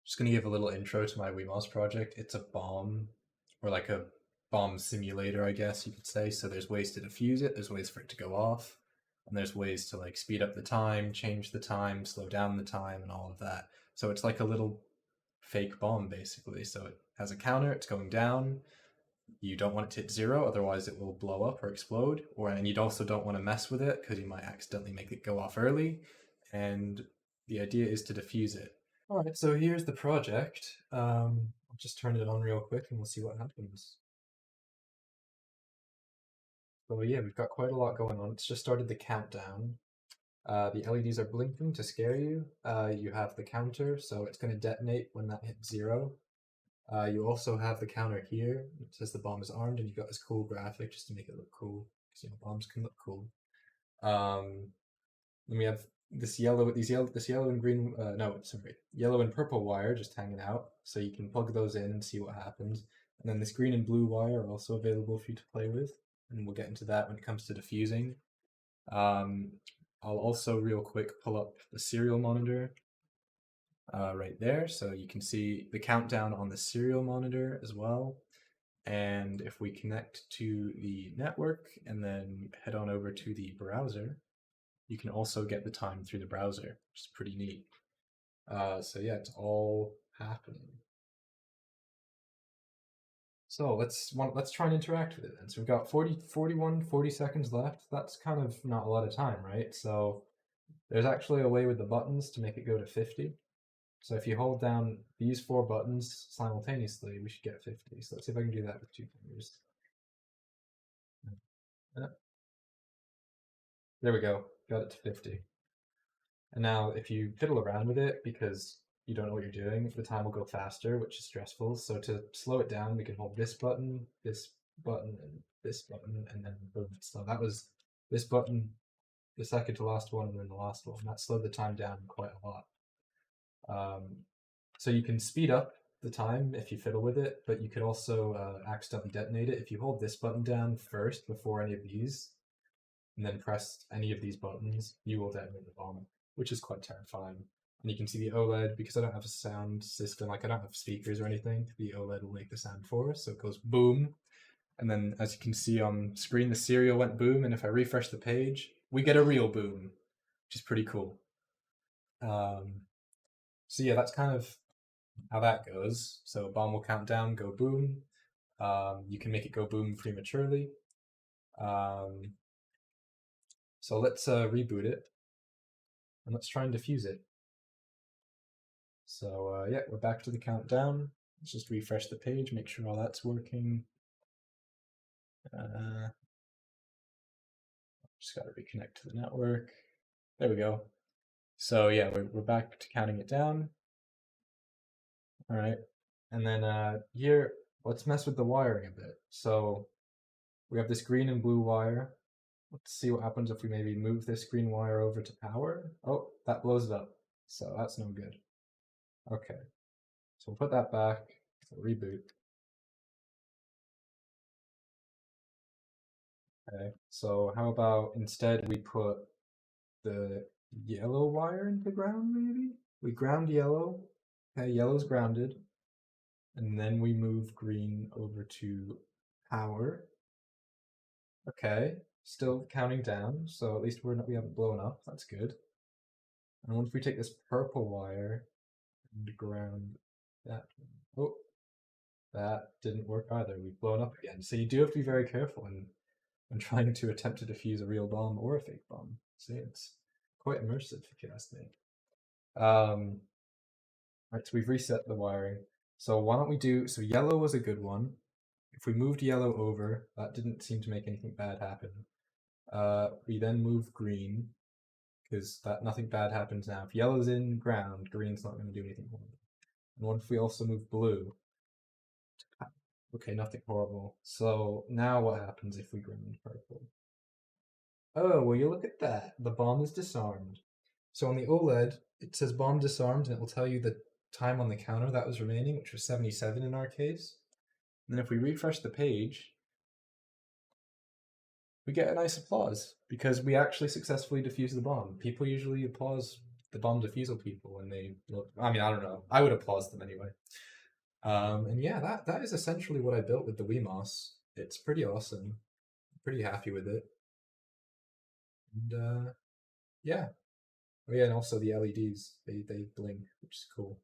Just going to give a little intro to my Wemos project. It's a bomb, or like a bomb simulator, I guess you could say. So there's ways to defuse it, there's ways for it to go off, and there's ways to like speed up the time, change the time, slow down the time, and all of that. So it's like a little fake bomb, basically. So it has a counter, it's going down. You don't want it to hit 0, otherwise it will blow up or explode. And you also don't want to mess with it because you might accidentally make it go off early. And the idea is to defuse it. All right, so here's the project. I'll just turn it on real quick and we'll see what happens. So yeah, we've got quite a lot going on. It's just started the countdown. The LEDs are blinking to scare you. You have the counter, so it's going to detonate when that hits 0. You also have the counter here. It says the bomb is armed, and you've got this cool graphic just to make it look cool, because bombs can look cool. Then we have this yellow and green, yellow and purple wire just hanging out, so you can plug those in and see what happens. And then this green and blue wire are also available for you to play with, and we'll get into that when it comes to diffusing. I'll also real quick pull up the serial monitor right there, so you can see the countdown on the serial monitor as well. And if we connect to the network and then head on over to the browser, you can also get the time through the browser, which is pretty neat. So yeah, it's all happening. So let's try and interact with it then. So we've got 40 seconds left. That's kind of not a lot of time, right? So there's actually a way with the buttons to make it go to 50. So if you hold down these 4 buttons simultaneously, we should get 50. So let's see if I can do that with 2 fingers. There we go, got it to 50. And now if you fiddle around with it, because you don't know what you're doing, the time will go faster, which is stressful. So to slow it down, we can hold this button, and this button, and then boom. So that was this button, the second to last one, and then the last one. That slowed the time down quite a lot. So you can speed up the time if you fiddle with it, but you could also accidentally detonate it. If you hold this button down first before any of these, and then press any of these buttons, you will detonate the bomb, which is quite terrifying. And you can see the OLED, because I don't have a sound system, like I don't have speakers or anything, the OLED will make the sound for us, so it goes boom. And then as you can see on screen, the serial went boom, and if I refresh the page, we get a real boom, which is pretty cool. So yeah, that's kind of how that goes. So bomb will count down, go boom. You can make it go boom prematurely. So let's reboot it, and let's try and defuse it. So yeah, we're back to the countdown. Let's just refresh the page, make sure all that's working. Just got to reconnect to the network. There we go. So yeah, we're back to counting it down. All right, and then here, let's mess with the wiring a bit. So we have this green and blue wire. Let's see what happens if we maybe move this green wire over to power. Oh, that blows it up. So that's no good. Okay, so we'll put that back. So reboot. Okay, so how about instead we put the yellow wire into ground, maybe? We ground yellow. Okay, yellow's grounded. And then we move green over to power. Okay, still counting down, so at least we haven't blown up. That's good. And what if we take this purple wire and ground that? Oh, that didn't work either. We've blown up again. So you do have to be very careful when trying to attempt to defuse a real bomb or a fake bomb. See, it's quite immersive if you ask me. Right, so we've reset the wiring. So why don't we do, so yellow was a good one. If we moved yellow over, that didn't seem to make anything bad happen. We then move green, because nothing bad happens now. If yellow's in ground, green's not going to do anything horrible. And what if we also move blue? Okay, nothing horrible. So now what happens if we ground purple? Oh, well, you look at that. The bomb is disarmed. So on the OLED, it says bomb disarmed, and it will tell you the time on the counter that was remaining, which was 77 in our case. And then if we refresh the page, we get a nice applause, because we actually successfully defused the bomb. People usually applause the bomb defusal people when they look. I mean, I don't know. I would applause them anyway. And yeah, that is essentially what I built with the Wemos. It's pretty awesome. Pretty happy with it. And yeah. Oh yeah, and also the LEDs they blink, which is cool.